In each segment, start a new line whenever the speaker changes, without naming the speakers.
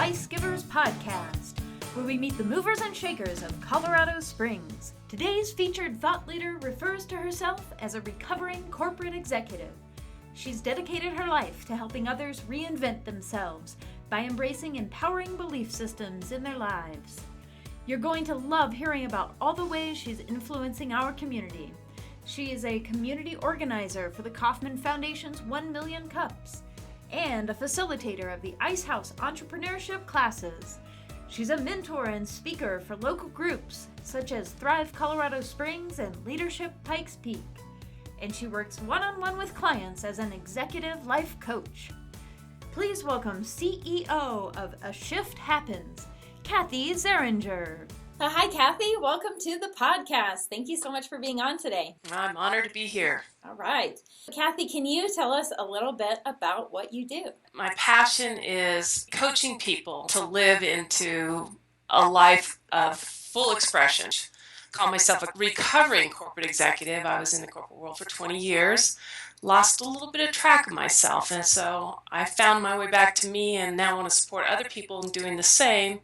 Advice Givers podcast, where we meet the movers and shakers of Colorado Springs. Today's featured thought leader refers to herself as a recovering corporate executive. She's dedicated her life to helping others reinvent themselves by embracing empowering belief systems in their lives. You're going to love hearing about all the ways she's influencing our community. She is a community organizer for the Kauffman Foundation's 1 Million Cups and a facilitator of the Ice House Entrepreneurship classes. She's a mentor and speaker for local groups such as Thrive Colorado Springs and Leadership Pikes Peak. And she works one-on-one with clients as an executive life coach. Please welcome CEO of A Shift Happens, Kathy Zehringer.
Hi, Kathy. Welcome to the podcast. Thank you so much for being on today.
I'm honored to be here.
All right. Kathy, can you tell us a little bit about what you do?
My passion is coaching people to live into a life of full expression. I call myself a recovering corporate executive. I was in the corporate world for 20 years, lost a little bit of track of myself, and so I found my way back to me and now want to support other people in doing the same,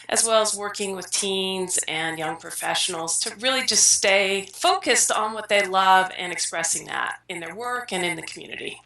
as well as working with teens and young professionals to really just stay focused on what they love and expressing that in their work and in the community.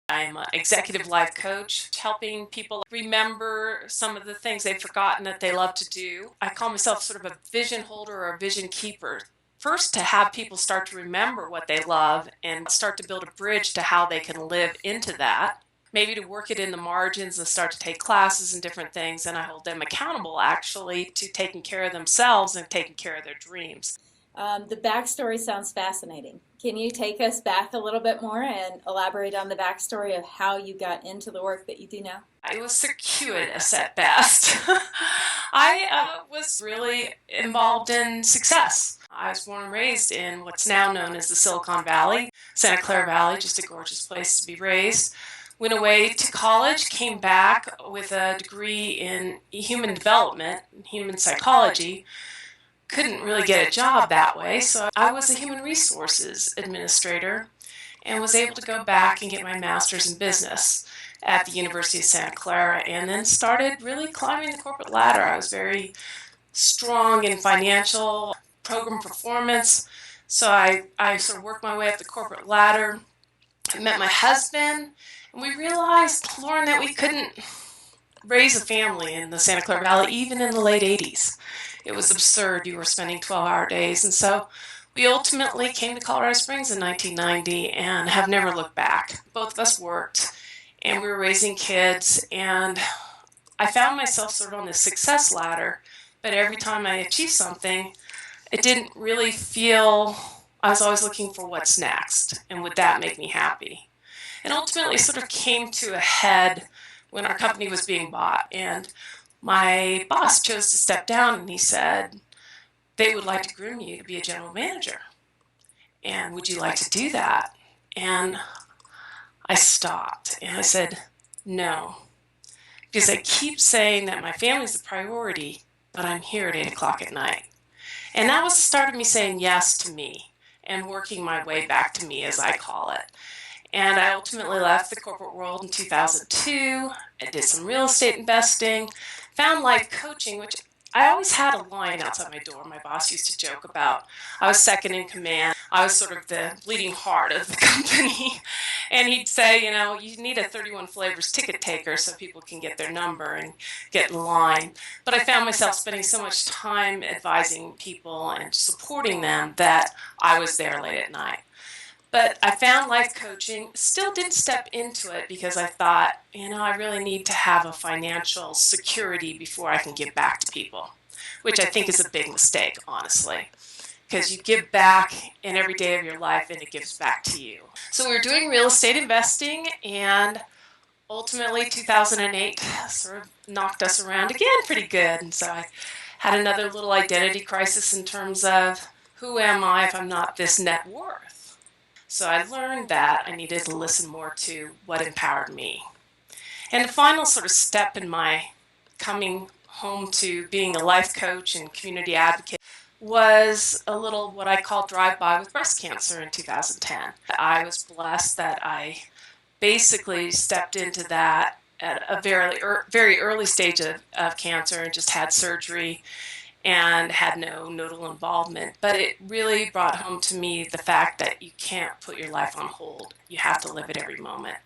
I'm an executive life coach, helping people remember some of the things they've forgotten that they love to do. I call myself sort of a vision holder or a vision keeper. First, to have people start to remember what they love and start to build a bridge to how they can live into that. Maybe to work it in the margins and start to take classes and different things, and I hold them accountable actually to taking care of themselves and taking care of their dreams.
The backstory sounds fascinating. Can you take us back a little bit more and elaborate on the backstory of how you got into the work that you do now?
It was circuitous at best. I was really involved in success. I was born and raised in what's now known as the Silicon Valley, Santa Clara Valley, just a gorgeous place to be raised. Went away to college, came back with a degree in human development, human psychology. Couldn't really get a job that way, so I was a human resources administrator and was able to go back and get my master's in business at the University of Santa Clara, and then started really climbing the corporate ladder. I was very strong in financial program performance, so I sort of worked my way up the corporate ladder. I met my husband, and we realized, Lauren, that we couldn't raise a family in the Santa Clara Valley, even in the late 80s. It was absurd. You were spending 12-hour days. And so we ultimately came to Colorado Springs in 1990 and have never looked back. Both of us worked, and we were raising kids, and I found myself sort of on this success ladder, but every time I achieved something, it didn't really feel, I was always looking for what's next, and would that make me happy? And ultimately sort of came to a head when our company was being bought, and my boss chose to step down, and he said, they would like to groom you to be a general manager. And would you like to do that? And I stopped, and I said, no, because I keep saying that my family's the priority, but I'm here at 8 o'clock at night. And that was the start of me saying yes to me and working my way back to me, as I call it. And I ultimately left the corporate world in 2002. I did some real estate investing, found life coaching, which I always had a line outside my door. My boss used to joke about I was second in command. I was sort of the bleeding heart of the company. And he'd say, you know, you need a 31 flavors ticket taker so people can get their number and get in line. But I found myself spending so much time advising people and supporting them that I was there late at night. But I found life coaching, still didn't step into it because I thought, you know, I really need to have a financial security before I can give back to people, which I think is a big mistake, honestly, because you give back in every day of your life and it gives back to you. So we were doing real estate investing, and ultimately 2008 sort of knocked us around again pretty good. And so I had another little identity crisis in terms of who am I if I'm not this net worth? So I learned that I needed to listen more to what empowered me. And the final sort of step in my coming home to being a life coach and community advocate was a little what I call drive-by with breast cancer in 2010. I was blessed that I basically stepped into that at a very early stage of cancer and just had surgery and had no nodal involvement. But it really brought home to me the fact that you can't put your life on hold. You have to live it every moment.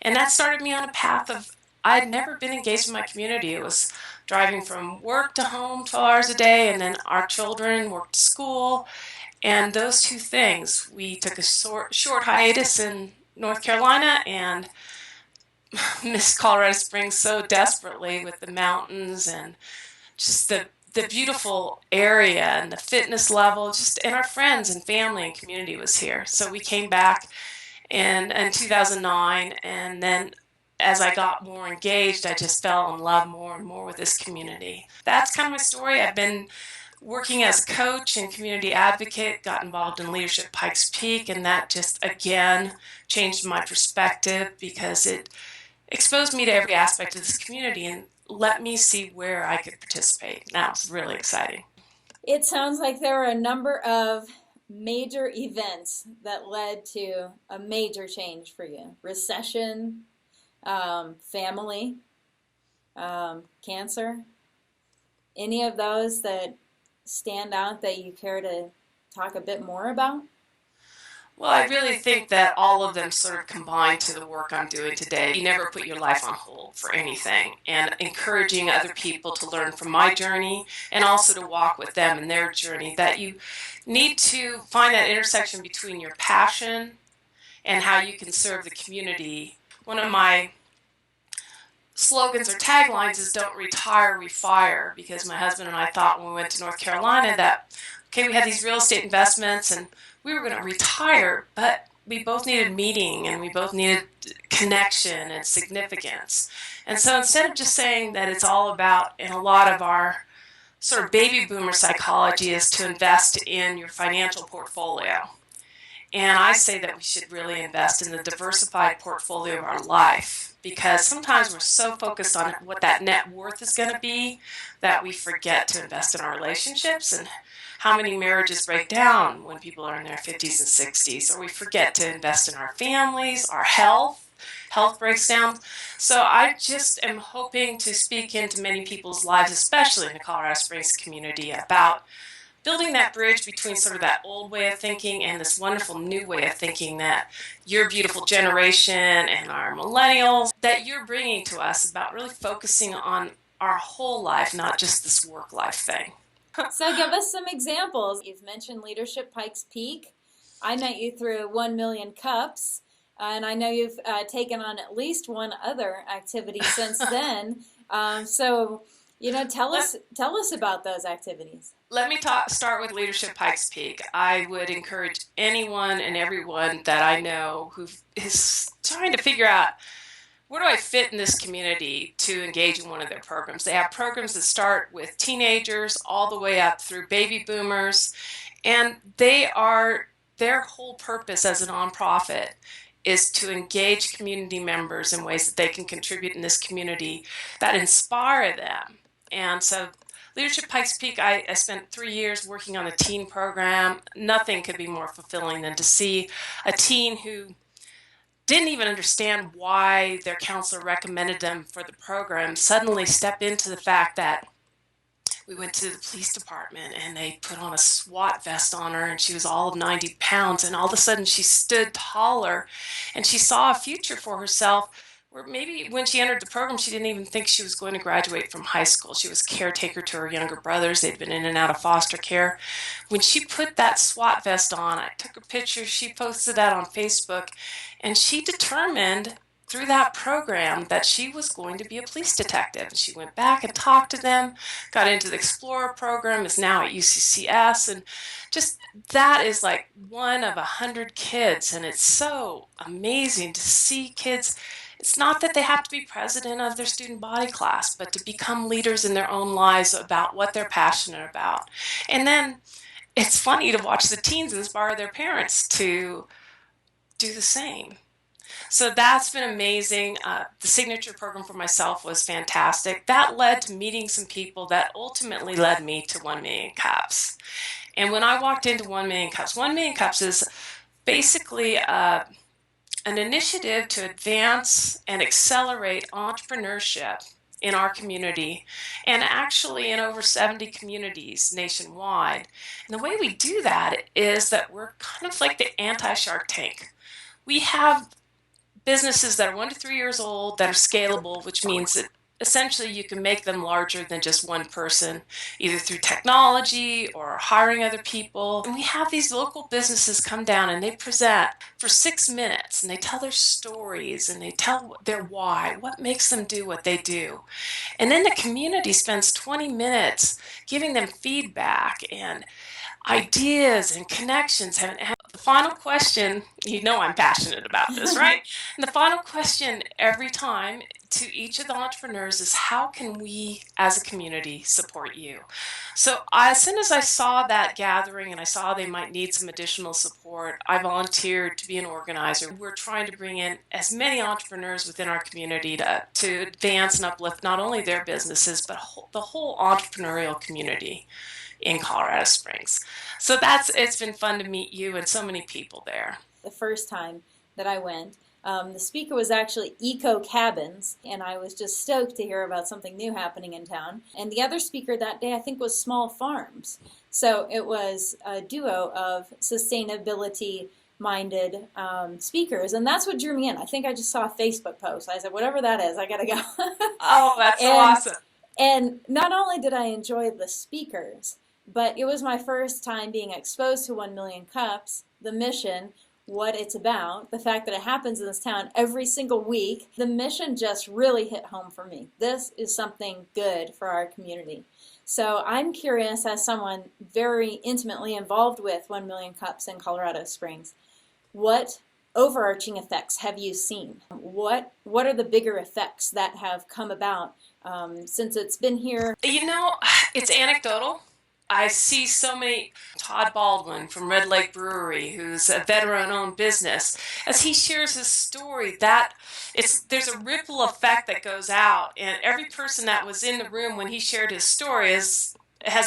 And that started me on a path of, I'd never been engaged in my community. It was driving from work to home 12 hours a day, and then our children worked to school. And those two things, we took a short hiatus in North Carolina and missed Colorado Springs so desperately with the mountains and just the beautiful area and the fitness level, just and our friends and family and community was here. So we came back in 2009, and then as I got more engaged, I just fell in love more and more with this community. That's kind of my story. I've been working as a coach and community advocate, got involved in Leadership Pikes Peak, and that just again changed my perspective because it exposed me to every aspect of this community and let me see where I could participate. That was really exciting.
It sounds like there were a number of major events that led to a major change for you. Recession, family, cancer. Any of those that stand out that you care to talk a bit more about?
Well, I really think that all of them sort of combine to the work I'm doing today. You never put your life on hold for anything, and encouraging other people to learn from my journey and also to walk with them in their journey, that you need to find that intersection between your passion and how you can serve the community. One of my slogans or taglines is "Don't retire, refire," because my husband and I thought when we went to North Carolina that, okay, we had these real estate investments and we were going to retire, but we both needed meaning and we both needed connection and significance. And so instead of just saying that it's all about, and a lot of our sort of baby boomer psychology is to invest in your financial portfolio. And I say that we should really invest in the diversified portfolio of our life, because sometimes we're so focused on what that net worth is going to be that we forget to invest in our relationships, and how many marriages break down when people are in their 50s and 60s, or we forget to invest in our families, our health breaks down. So I just am hoping to speak into many people's lives, especially in the Colorado Springs community, about building that bridge between sort of that old way of thinking and this wonderful new way of thinking that your beautiful generation and our millennials, that you're bringing to us, about really focusing on our whole life, not just this work life thing.
So give us some examples. You've mentioned Leadership Pikes Peak. I met you through 1 Million Cups, and I know you've taken on at least one other activity since then. So, tell us about those activities.
Let me start with Leadership Pikes Peak. I would encourage anyone and everyone that I know who is trying to figure out, where do I fit in this community, to engage in one of their programs. They have programs that start with teenagers all the way up through baby boomers, and their whole purpose as a nonprofit is to engage community members in ways that they can contribute in this community that inspire them. And so Leadership Pikes Peak, I spent 3 years working on a teen program. Nothing could be more fulfilling than to see a teen who didn't even understand why their counselor recommended them for the program suddenly step into the fact that we went to the police department and they put on a SWAT vest on her and she was all of 90 pounds, and all of a sudden she stood taller and she saw a future for herself where maybe when she entered the program she didn't even think she was going to graduate from high school. She was a caretaker to her younger brothers. They'd been in and out of foster care. When she put that SWAT vest on, I took a picture, she posted that on Facebook, and she determined through that program that she was going to be a police detective. She went back and talked to them, got into the Explorer program, is now at UCCS, and just that is like one of 100 kids, and it's so amazing to see kids. It's not that they have to be president of their student body class, but to become leaders in their own lives about what they're passionate about. And then it's funny to watch the teens inspire their parents to do the same. So that's been amazing. The signature program for myself was fantastic. That led to meeting some people that ultimately led me to 1 Million Cups. And when I walked into 1 Million Cups, 1 Million Cups is basically a an initiative to advance and accelerate entrepreneurship in our community, and actually in over 70 communities nationwide. And the way we do that is that we're kind of like the anti-Shark Tank. We have businesses that are 1 to 3 years old that are scalable, which means that essentially you can make them larger than just one person, either through technology or hiring other people. And we have these local businesses come down and they present for 6 minutes and they tell their stories and they tell their why, what makes them do what they do. And then the community spends 20 minutes giving them feedback and ideas and connections. And the final question, you know I'm passionate about this, right? And the final question every time to each of the entrepreneurs is, how can we as a community support you? So as soon as I saw that gathering and I saw they might need some additional support, I volunteered to be an organizer. We're trying to bring in as many entrepreneurs within our community to advance and uplift not only their businesses, but the whole entrepreneurial community in Colorado Springs. So it's been fun to meet you and so many people there.
The first time that I went, the speaker was actually Eco Cabins, and I was just stoked to hear about something new happening in town. And the other speaker that day, I think, was Small Farms. So it was a duo of sustainability-minded speakers, and that's what drew me in. I think I just saw a Facebook post. I said, whatever that is, I gotta go.
Oh, that's so awesome.
And not only did I enjoy the speakers, but it was my first time being exposed to 1 Million Cups, the mission, what it's about, the fact that it happens in this town every single week. The mission just really hit home for me. This is something good for our community. So I'm curious, as someone very intimately involved with 1 Million Cups in Colorado Springs, what overarching effects have you seen? What are the bigger effects that have come about since it's been here?
You know, it's anecdotal. I see so many. Todd Baldwin from Red Lake Brewery, who's a veteran-owned business, as he shares his story, there's a ripple effect that goes out, and every person that was in the room when he shared his story has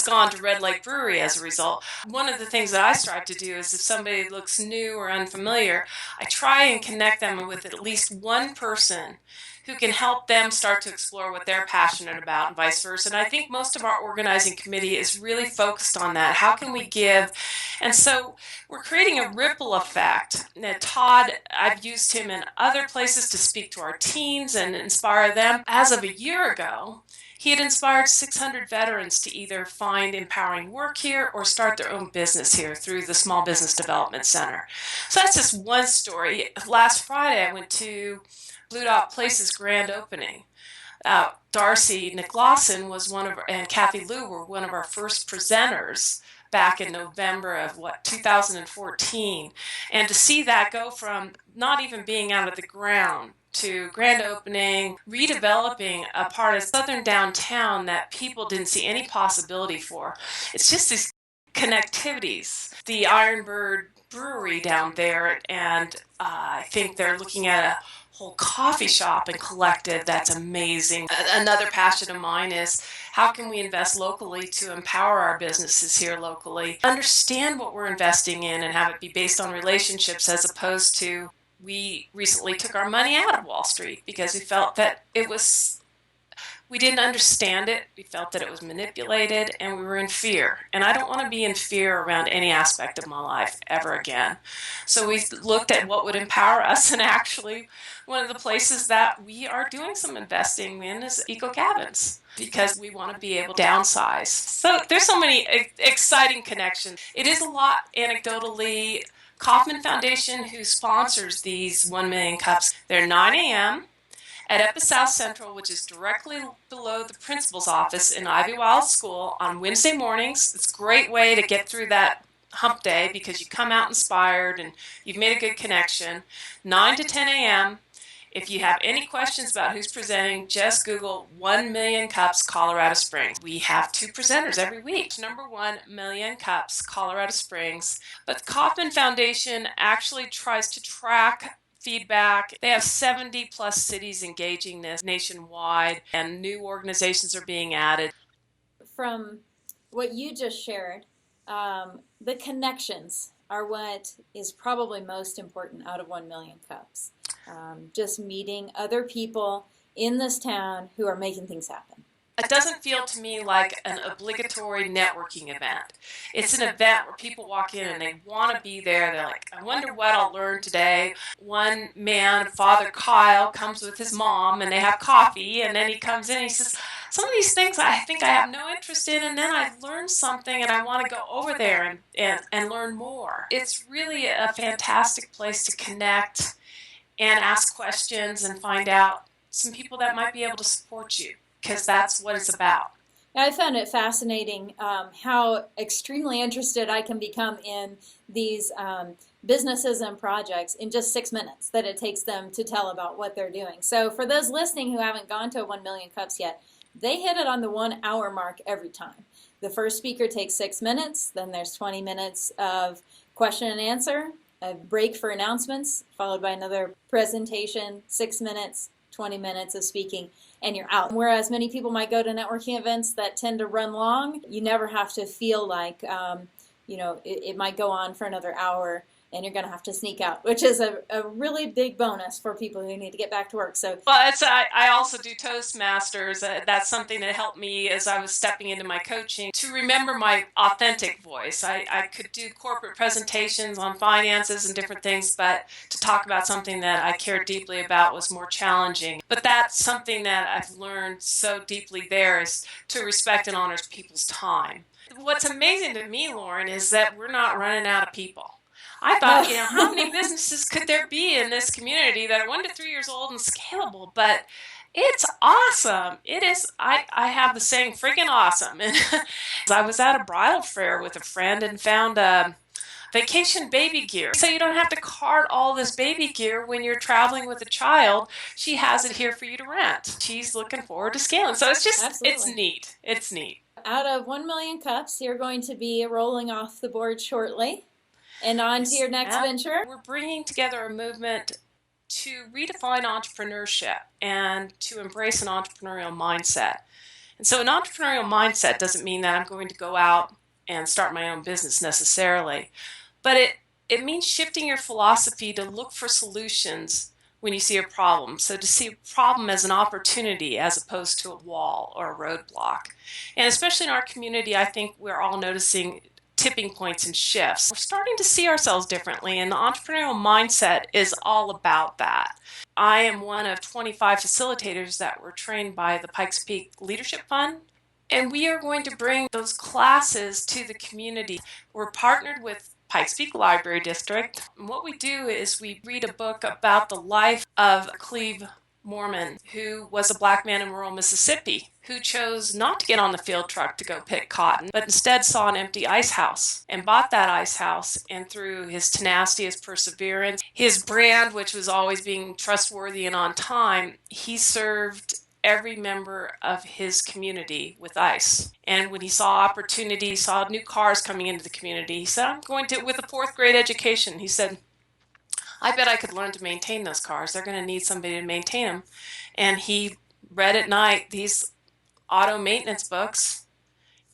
gone to Red Lake Brewery as a result. One of the things that I strive to do is if somebody looks new or unfamiliar, I try and connect them with at least one person who can help them start to explore what they're passionate about and vice versa. And I think most of our organizing committee is really focused on that. How can we give? And so we're creating a ripple effect. Now, Todd, I've used him in other places to speak to our teens and inspire them. As of a year ago, he had inspired 600 veterans to either find empowering work here or start their own business here through the Small Business Development Center. So that's just one story. Last Friday, I went to Blue Dot Place's grand opening. Darcy Nicklausson and Kathy Liu were one of our first presenters back in November of 2014. And to see that go from not even being out of the ground to grand opening, redeveloping a part of southern downtown that people didn't see any possibility for. It's just these connectivities. The Ironbird Brewery down there, and I think they're looking at a whole coffee shop and collective that's amazing. Another passion of mine is how can we invest locally to empower our businesses here locally, understand what we're investing in and have it be based on relationships as opposed to we recently took our money out of Wall Street because we felt that we didn't understand it. We felt that it was manipulated and we were in fear. And I don't want to be in fear around any aspect of my life ever again. So we looked at what would empower us, and actually one of the places that we are doing some investing in is Eco Cabins because we want to be able to downsize. So there's so many exciting connections. It is a lot anecdotally. Kauffman Foundation, who sponsors these 1 Million Cups, they're 9 a.m. at Epi South Central, which is directly below the principal's office in Ivy Wild School on Wednesday mornings. It's a great way to get through that hump day because you come out inspired and you've made a good connection. 9 to 10 a.m. If you have any questions about who's presenting, just Google 1 Million Cups Colorado Springs. We have 2 presenters every week. Number 1 Million Cups Colorado Springs. But the Kauffman Foundation actually tries to track feedback. They have 70 plus cities engaging this nationwide, and new organizations are being added.
From what you just shared, The connections are what is probably most important out of 1 million cups. Just meeting other people in this town who are making things happen.
It doesn't feel to me like an obligatory networking event. It's an event where people walk in and they want to be there. They're like, I wonder what I'll learn today. One man, Father Kyle, comes with his mom and they have coffee, and then he comes in and he says, some of these things I think I have no interest in, and then I've learned something and I want to go over there and learn more. It's really a fantastic place to connect and ask questions and find out some people that might be able to support you, because that's what it's about.
I found it fascinating how extremely interested I can become in these businesses and projects in just 6 minutes that it takes them to tell about what they're doing. So for those listening who haven't gone to 1 million cups yet, they hit it on the 1 hour mark every time. The first speaker takes 6 minutes, then there's 20 minutes of question and answer, a break for announcements, followed by another presentation, 6 minutes, 20 minutes of speaking, and you're out. Whereas many people might go to networking events that tend to run long, you never have to feel like, it might go on for another hour and you're going to have to sneak out, which is a really big bonus for people who need to get back to work. So,
well, I also do Toastmasters. That's something that helped me as I was stepping into my coaching to remember my authentic voice. I could do corporate presentations on finances and different things, but to talk about something that I cared deeply about was more challenging. But that's something that I've learned so deeply there, is to respect and honor people's time. What's amazing to me, Lauren, is that we're not running out of people. I thought, how many businesses could there be in this community that are 1 to 3 years old and scalable? But it's awesome. It is. I have the saying, friggin' awesome. And I was at a bridal fair with a friend and found vacation baby gear. So you don't have to cart all this baby gear when you're traveling with a child. She has it here for you to rent. She's looking forward to scaling. So it's just,
Absolutely.
It's neat. It's neat.
Out of 1 million cups, you're going to be rolling off the board shortly. And on to your next venture.
We're bringing together a movement to redefine entrepreneurship and to embrace an entrepreneurial mindset. And so an entrepreneurial mindset doesn't mean that I'm going to go out and start my own business necessarily, but it means shifting your philosophy to look for solutions when you see a problem. So to see a problem as an opportunity as opposed to a wall or a roadblock. And especially in our community, I think we're all noticing tipping points and shifts. We're starting to see ourselves differently, and the entrepreneurial mindset is all about that. I am one of 25 facilitators that were trained by the Pikes Peak Leadership Fund, and we are going to bring those classes to the community. We're partnered with Pikes Peak Library District. And what we do is we read a book about the life of Cleve Mormon, who was a black man in rural Mississippi, who chose not to get on the field truck to go pick cotton, but instead saw an empty ice house and bought that ice house. And through his tenacity, his perseverance, his brand, which was always being trustworthy and on time, he served every member of his community with ice. And when he saw opportunity, saw new cars coming into the community, he said, I'm going to, with a 4th grade education, he said, I bet I could learn to maintain those cars. They're going to need somebody to maintain them. And he read at night these auto maintenance books,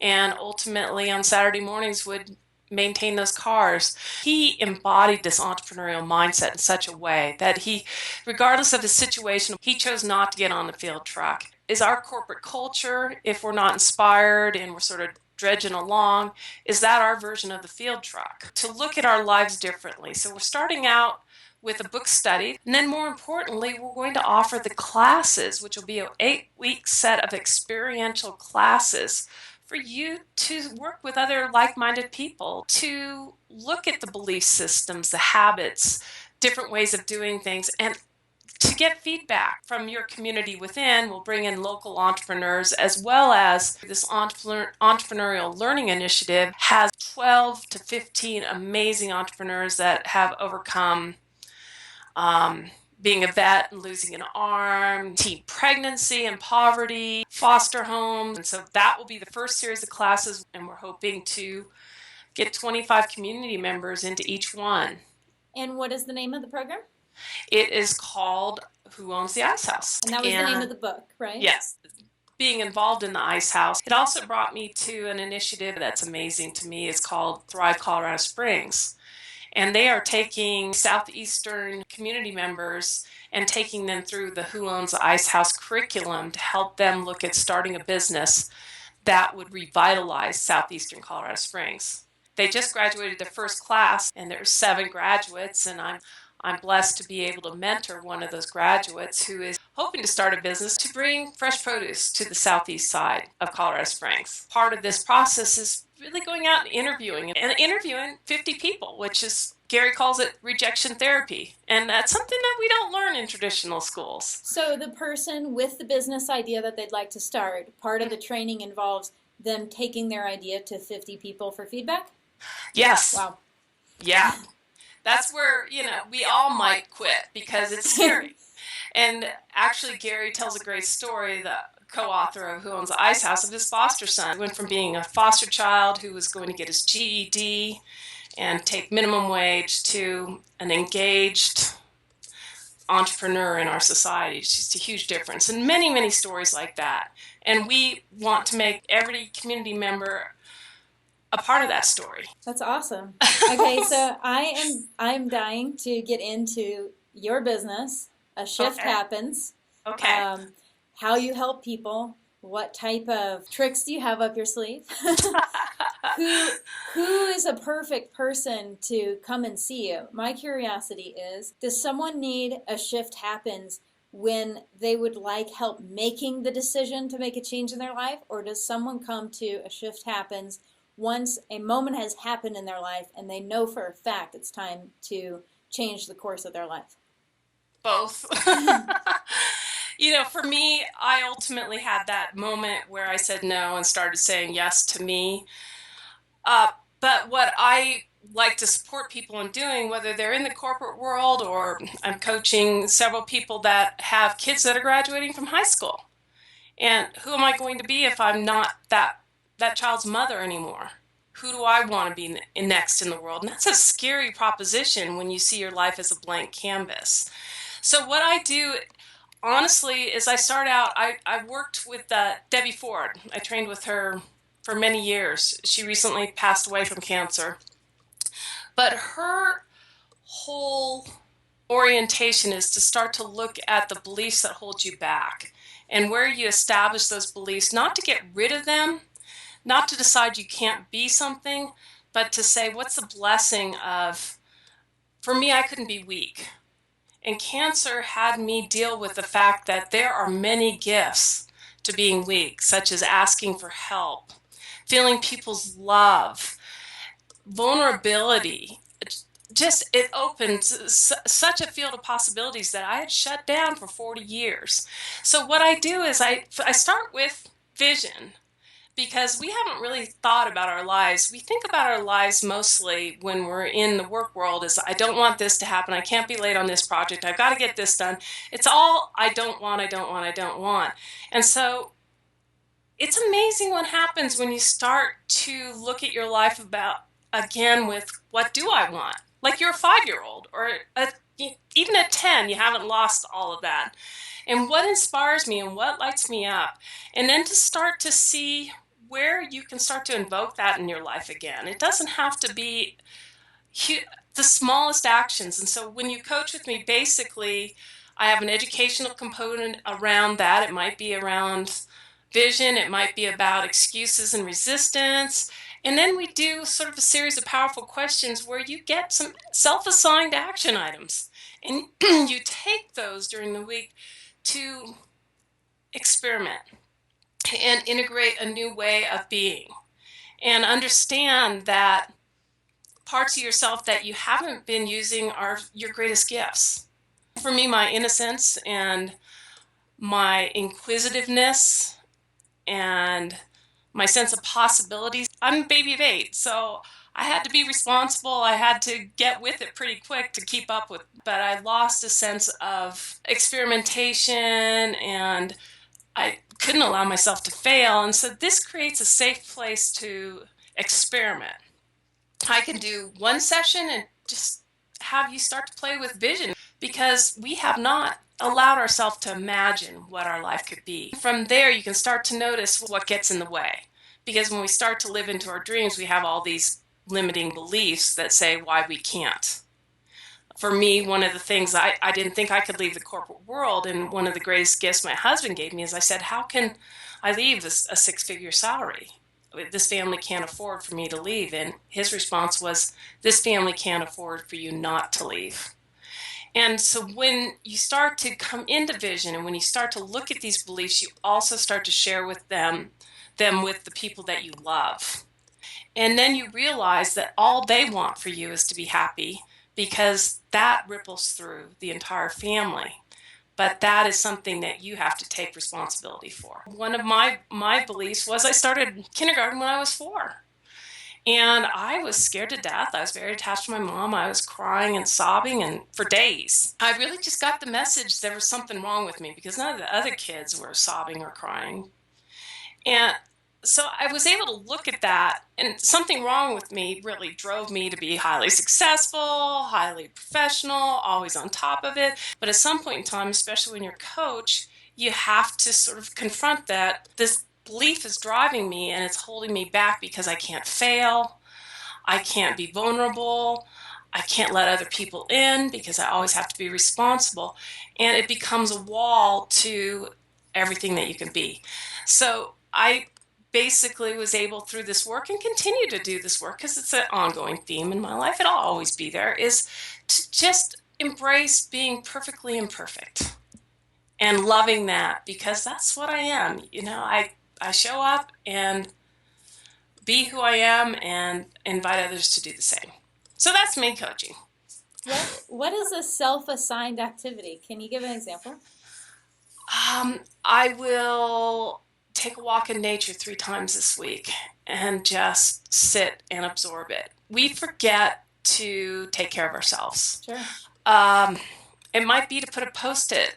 and ultimately on Saturday mornings would maintain those cars. He embodied this entrepreneurial mindset in such a way that he, regardless of his situation, he chose not to get on the field truck. Is our corporate culture, if we're not inspired and we're sort of dredging along, is that our version of the field truck? To look at our lives differently. So we're starting out with a book study, and then more importantly, we're going to offer the classes, which will be an 8-week set of experiential classes for you to work with other like-minded people, to look at the belief systems, the habits, different ways of doing things, and to get feedback from your community within. We'll bring in local entrepreneurs, as well as this entrepreneurial learning initiative has 12 to 15 amazing entrepreneurs that have overcome being a vet and losing an arm, teen pregnancy and poverty, foster homes. And so that will be the first series of classes, and we're hoping to get 25 community members into each one.
And what is the name of the program?
It is called Who Owns the Ice House?
And that was the name of the book, right?
Yes. being involved in the Ice House, it also brought me to an initiative that's amazing to me. It's called Thrive Colorado Springs. And they are taking Southeastern community members and taking them through the Who Owns the Ice House curriculum to help them look at starting a business that would revitalize Southeastern Colorado Springs. They just graduated their first class, and there's 7 graduates, and I'm blessed to be able to mentor one of those graduates who is hoping to start a business to bring fresh produce to the southeast side of Colorado Springs. Part of this process is really going out and interviewing 50 people, which is, Gary calls it rejection therapy. And that's something that we don't learn in traditional schools.
So the person with the business idea that they'd like to start, part of the training involves them taking their idea to 50 people for feedback?
Yes.
Wow.
Yeah. That's where, we all might quit because it's scary. And actually, Gary tells a great story, the co-author of Who Owns the Ice House, of his foster son. He went from being a foster child who was going to get his GED and take minimum wage to an engaged entrepreneur in our society. It's just a huge difference. And many, many stories like that. And we want to make every community member a part of that story.
That's awesome. Okay, so I'm dying to get into your business. A shift happens.
Okay.
How you help people. What type of tricks do you have up your sleeve? Who is a perfect person to come and see you? My curiosity is, does someone need a shift happens when they would like help making the decision to make a change in their life? Or does someone come to a shift happens once a moment has happened in their life and they know for a fact it's time to change the course of their life?
Both. For me, I ultimately had that moment where I said no and started saying yes to me. But what I like to support people in doing, whether they're in the corporate world or I'm coaching several people that have kids that are graduating from high school. And who am I going to be if I'm not that child's mother anymore? Who do I want to be next in the world? And that's a scary proposition when you see your life as a blank canvas. So what I do, honestly, is I start out, I worked with Debbie Ford. I trained with her for many years. She recently passed away from cancer. But her whole orientation is to start to look at the beliefs that hold you back and where you establish those beliefs, not to get rid of them, not to decide you can't be something, but to say, what's the blessing of, for me, I couldn't be weak. And cancer had me deal with the fact that there are many gifts to being weak, such as asking for help, feeling people's love, vulnerability. It opened such a field of possibilities that I had shut down for 40 years. So what I do is I start with vision, because we haven't really thought about our lives. We think about our lives mostly when we're in the work world as, I don't want this to happen. I can't be late on this project. I've got to get this done. It's all I don't want, I don't want, I don't want. And so it's amazing what happens when you start to look at your life again with, what do I want? Like you're a 5-year-old or even at 10, you haven't lost all of that. And what inspires me and what lights me up? And then to start to see where you can start to invoke that in your life again. It doesn't have to be the smallest actions. And so when you coach with me, basically, I have an educational component around that. It might be around vision. It might be about excuses and resistance. And then we do sort of a series of powerful questions where you get some self-assigned action items. And you take those during the week to experiment and integrate a new way of being, and understand that parts of yourself that you haven't been using are your greatest gifts. For me, my innocence and my inquisitiveness and my sense of possibilities. I'm a baby of 8, so I had to be responsible. I had to get with it pretty quick to keep up with, but I lost a sense of experimentation and I couldn't allow myself to fail. And so this creates a safe place to experiment. I can do one session and just have you start to play with vision, because we have not allowed ourselves to imagine what our life could be. From there, you can start to notice what gets in the way. Because when we start to live into our dreams, we have all these limiting beliefs that say why we can't. For me, one of the things I didn't think I could leave the corporate world, and one of the greatest gifts my husband gave me is I said, how can I leave a six-figure salary? This family can't afford for me to leave. And his response was, this family can't afford for you not to leave. And so when you start to come into vision and when you start to look at these beliefs, you also start to share with them with the people that you love. And then you realize that all they want for you is to be happy, because that ripples through the entire family. But that is something that you have to take responsibility for. One of my beliefs was I started kindergarten when I was 4. And I was scared to death. I was very attached to my mom. I was crying and sobbing and for days. I really just got the message there was something wrong with me, because none of the other kids were sobbing or crying. And so I was able to look at that, and something wrong with me really drove me to be highly successful, highly professional, always on top of it. But at some point in time, especially when you're a coach, you have to sort of confront that this belief is driving me and it's holding me back, because I can't fail, I can't be vulnerable, I can't let other people in because I always have to be responsible. And it becomes a wall to everything that you can be. So I basically was able, through this work, and continue to do this work because it's an ongoing theme in my life, it'll always be there, is to just embrace being perfectly imperfect and loving that, because that's what I am. I show up and be who I am and invite others to do the same. So that's me coaching.
What is a self-assigned activity? Can you give an example?
I will take a walk in nature 3 times this week and just sit and absorb it. We forget to take care of ourselves.
Sure.
It might be to put a Post-it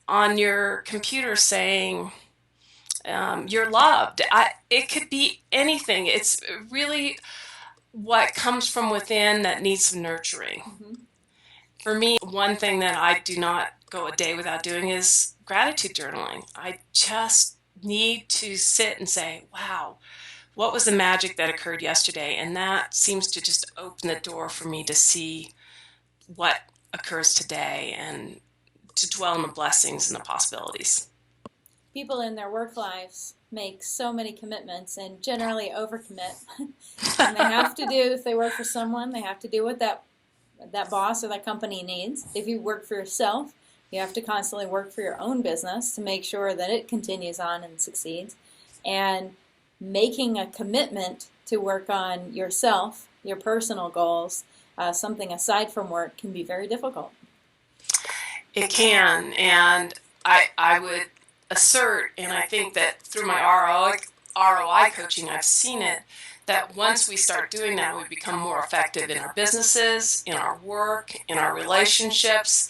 on your computer saying, you're loved. It could be anything. It's really what comes from within that needs some nurturing.
Mm-hmm.
For me, one thing that I do not go a day without doing is gratitude journaling. I just need to sit and say, wow, what was the magic that occurred yesterday? And that seems to just open the door for me to see what occurs today and to dwell on the blessings and the possibilities.
People in their work lives make so many commitments and generally overcommit. And they have to do, if they work for someone, they have to do what that boss or that company needs. If you work for yourself, you have to constantly work for your own business to make sure that it continues on and succeeds. And making a commitment to work on yourself, your personal goals, something aside from work, can be very difficult.
It can, and I would assert, and I think that through my ROI coaching, I've seen it, that once we start doing that, we become more effective in our businesses, in our work, in our relationships,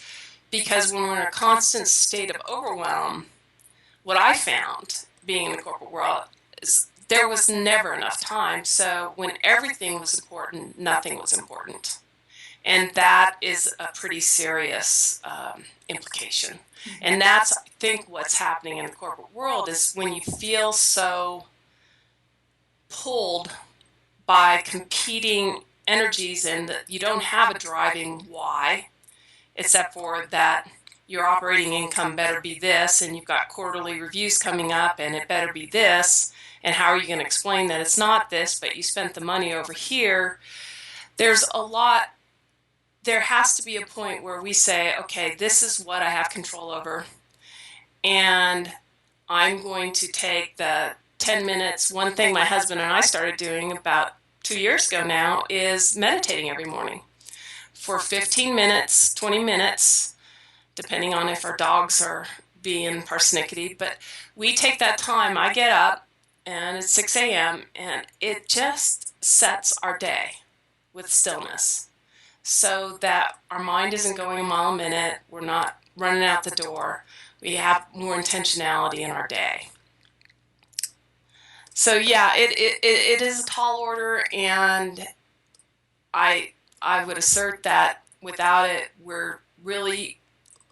because when we're in a constant state of overwhelm, what I found being in the corporate world is there was never enough time. So when everything was important, nothing was important. And that is a pretty serious implication. And that's, I think, what's happening in the corporate world, is when you feel so pulled by competing energies and that you don't have a driving why, except for that your operating income better be this, and you've got quarterly reviews coming up, and it better be this, and how are you going to explain that it's not this, but you spent the money over here? There has to be a point where we say, okay, this is what I have control over, and I'm going to take the 10 minutes. One thing my husband and I started doing about 2 years ago now is meditating every morning for 15 minutes, 20 minutes, depending on if our dogs are being persnickety. But we take that time. I get up, and it's 6 a.m., and it just sets our day with stillness, so that our mind isn't going a mile a minute. We're not running out the door. We have more intentionality in our day. So yeah, it is a tall order, and I would assert that without it, we're really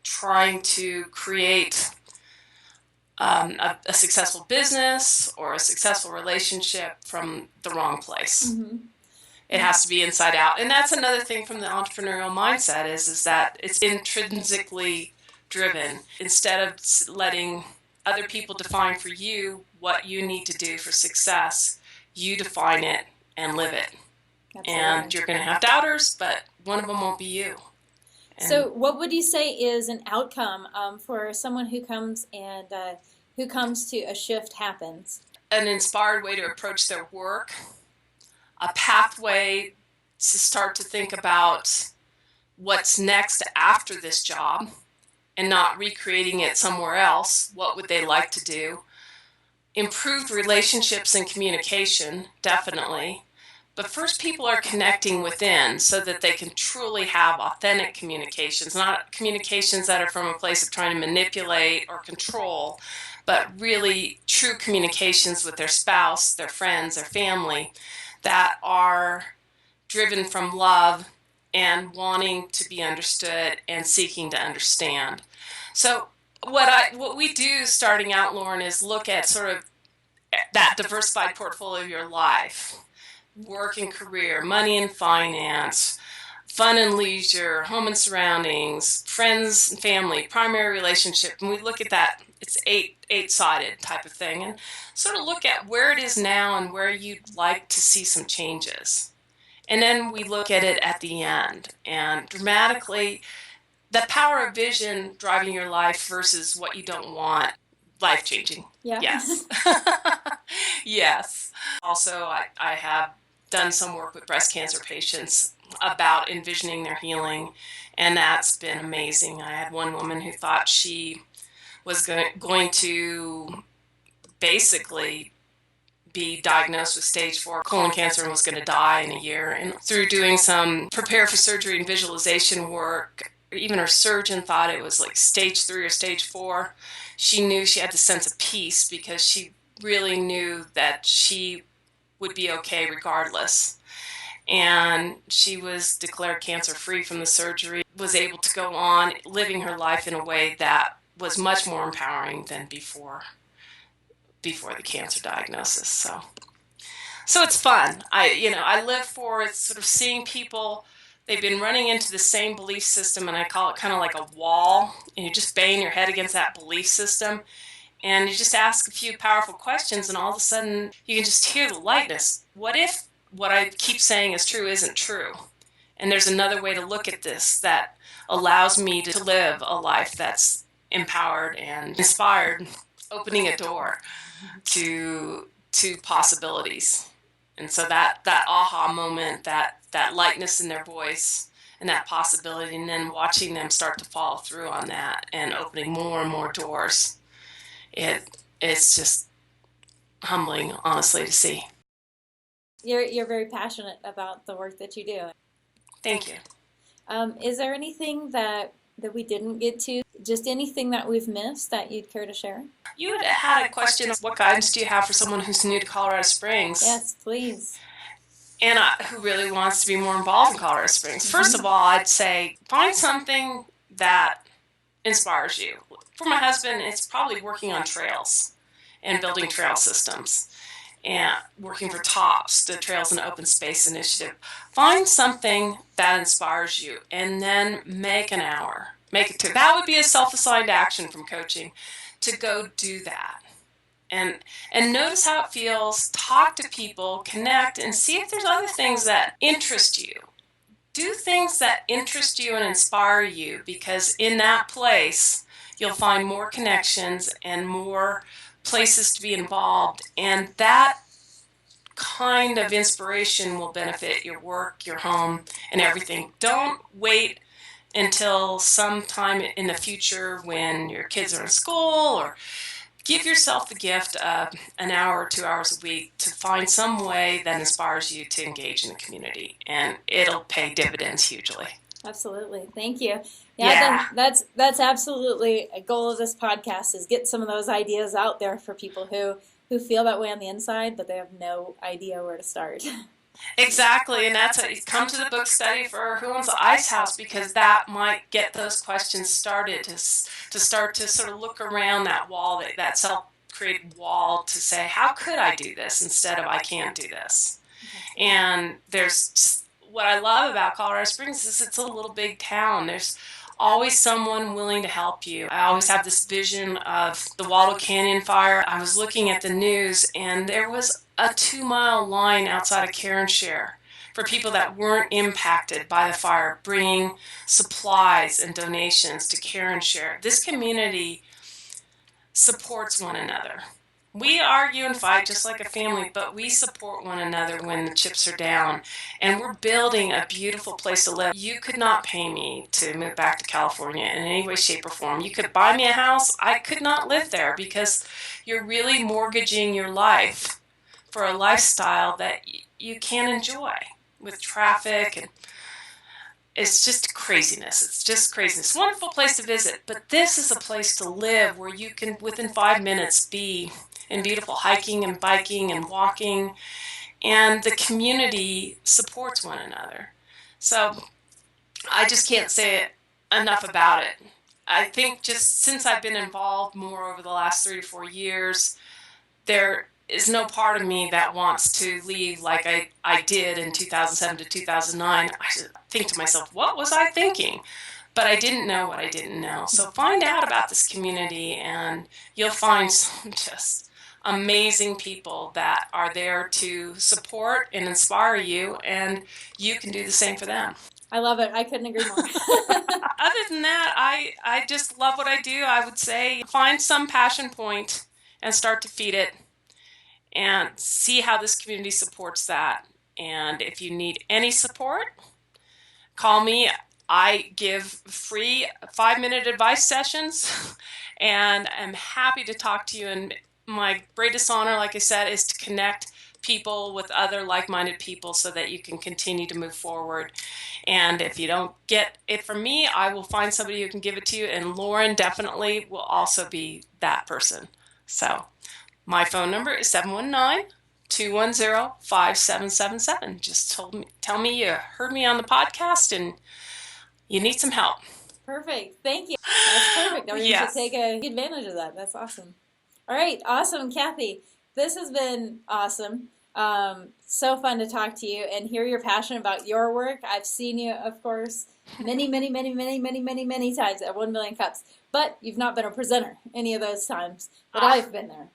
trying to create a successful business or a successful relationship from the wrong place.
Mm-hmm.
It has to be inside out. And that's another thing from the entrepreneurial mindset is that it's intrinsically driven. Instead of letting other people define for you what you need to do for success, you define it and live it.
Absolutely.
And you're going to have doubters, but one of them won't be you. And
so what would you say is an outcome for someone who comes and who comes to a shift happens?
An inspired way to approach their work, a pathway to start to think about what's next after this job and not recreating it somewhere else. What would they like to do? Improved relationships and communication, definitely. But first, people are connecting within so that they can truly have authentic communications, not communications that are from a place of trying to manipulate or control, but really true communications with their spouse, their friends, their family that are driven from love and wanting to be understood and seeking to understand. So what we do starting out, Lauren, is look at sort of that diversified portfolio of your life. Work and career, money and finance, fun and leisure, home and surroundings, friends and family, primary relationship. And we look at that, it's eight-sided type of thing, and sort of look at where it is now and where you'd like to see some changes. And then we look at it at the end, and dramatically, the power of vision driving your life versus what you don't want, life-changing.
Yeah.
Yes. Yes. Also, I have done some work with breast cancer patients about envisioning their healing, and that's been amazing. I had one woman who thought she was going to basically be diagnosed with stage 4 colon cancer and was going to die in a year. And through doing some prepare for surgery and visualization work, even her surgeon thought it was like stage 3 or stage 4. She knew she had the sense of peace because she really knew that she would be okay regardless. And she was declared cancer-free from the surgery, was able to go on living her life in a way that was much more empowering than before the cancer diagnosis. So it's fun. I live for sort of seeing people. They've been running into the same belief system, and I call it kind of like a wall, and you just bang your head against that belief system. And you just ask a few powerful questions, and all of a sudden, you can just hear the lightness. What if what I keep saying is true isn't true? And there's another way to look at this that allows me to live a life that's empowered and inspired, opening a door to possibilities. And so that aha moment, that lightness in their voice, and that possibility, and then watching them start to follow through on that and opening more and more doors. It's just humbling, honestly, to see.
You're very passionate about the work that you do.
Thank you.
Is there anything that we didn't get to? Just anything that we've missed that you'd care to share?
You had a question of what guidance do you have for someone who's new to Colorado Springs?
Yes, please.
And who really wants to be more involved in Colorado Springs. First of all, I'd say find something that inspires you. For my husband, it's probably working on trails and building trail systems and working for TOPS, the Trails and Open Space Initiative. Find something that inspires you and then make an hour. Make it 2. That would be a self-assigned action from coaching to go do that. And notice how it feels, talk to people, connect, and see if there's other things that interest you. Do things that interest you and inspire you, because in that place, you'll find more connections and more places to be involved. And that kind of inspiration will benefit your work, your home, and everything. Don't wait until sometime in the future when your kids are in school, or give yourself the gift of an hour or 2 hours a week to find some way that inspires you to engage in the community, and it'll pay dividends hugely.
Absolutely. Thank you. Yeah. That's absolutely a goal of this podcast, is get some of those ideas out there for people who feel that way on the inside, but they have no idea where to start.
Exactly, and that's it. Come to the book study for Who Owns the Ice House, because that might get those questions started to start to sort of look around that wall, that self-created wall, to say, how could I do this instead of I can't do this? And what I love about Colorado Springs is it's a little big town. There's always someone willing to help you. I always have this vision of the Waldo Canyon fire. I was looking at the news, and there was a 2-mile line outside of Care and Share for people that weren't impacted by the fire, bringing supplies and donations to Care and Share. This community supports one another. We argue and fight just like a family, but we support one another when the chips are down. And we're building a beautiful place to live. You could not pay me to move back to California in any way, shape, or form. You could buy me a house. I could not live there, because you're really mortgaging your life for a lifestyle that you can't enjoy with traffic, and it's just craziness. It's just craziness. Wonderful place to visit, but this is a place to live where you can, within 5 minutes, be in beautiful hiking and biking and walking, and the community supports one another. So I just can't say enough about it. I think just since I've been involved more over the last 3 to 4 years, there is no part of me that wants to leave like I did in 2007 to 2009. I think to myself, what was I thinking? But I didn't know what I didn't know. So find out about this community, and you'll find some just amazing people that are there to support and inspire you, and you can do the same for them.
I love it. I couldn't agree more.
Other than that, I just love what I do. I would say find some passion point and start to feed it, and see how this community supports that. And if you need any support, call me. I give free 5-minute advice sessions, and I'm happy to talk to you. And my greatest honor, like I said, is to connect people with other like-minded people so that you can continue to move forward. And if you don't get it from me, I will find somebody who can give it to you, and Lauren definitely will also be that person. So my phone number is 719-210-5777. Just tell me you heard me on the podcast and you need some help.
Perfect. Thank you. That's perfect. I mean, you should take advantage of that. That's awesome. All right. Awesome, Kathy. This has been awesome. So fun to talk to you and hear your passion about your work. I've seen you, of course, many times at 1 Million Cups, but you've not been a presenter any of those times, but I've been there.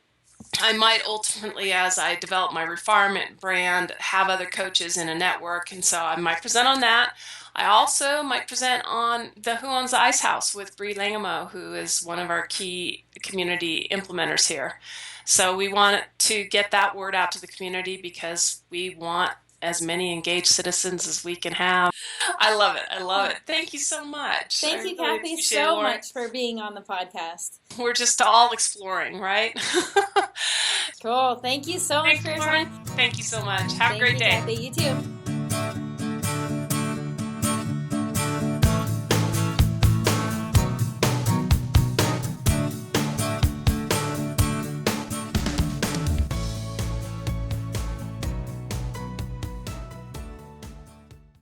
I might ultimately, as I develop my Refire brand, have other coaches in a network, and so I might present on that. I also might present on the Who Owns the Ice House with Bree Langamo, who is one of our key community implementers here. So we want to get that word out to the community, because we want as many engaged citizens as we can have. I love it. I love it. Thank you so much.
Thank you, Kathy, so much for being on the podcast.
We're just all exploring, right?
Cool. Thank you so much for your time.
Thank you so much. Have a great day.
Kathy. You too.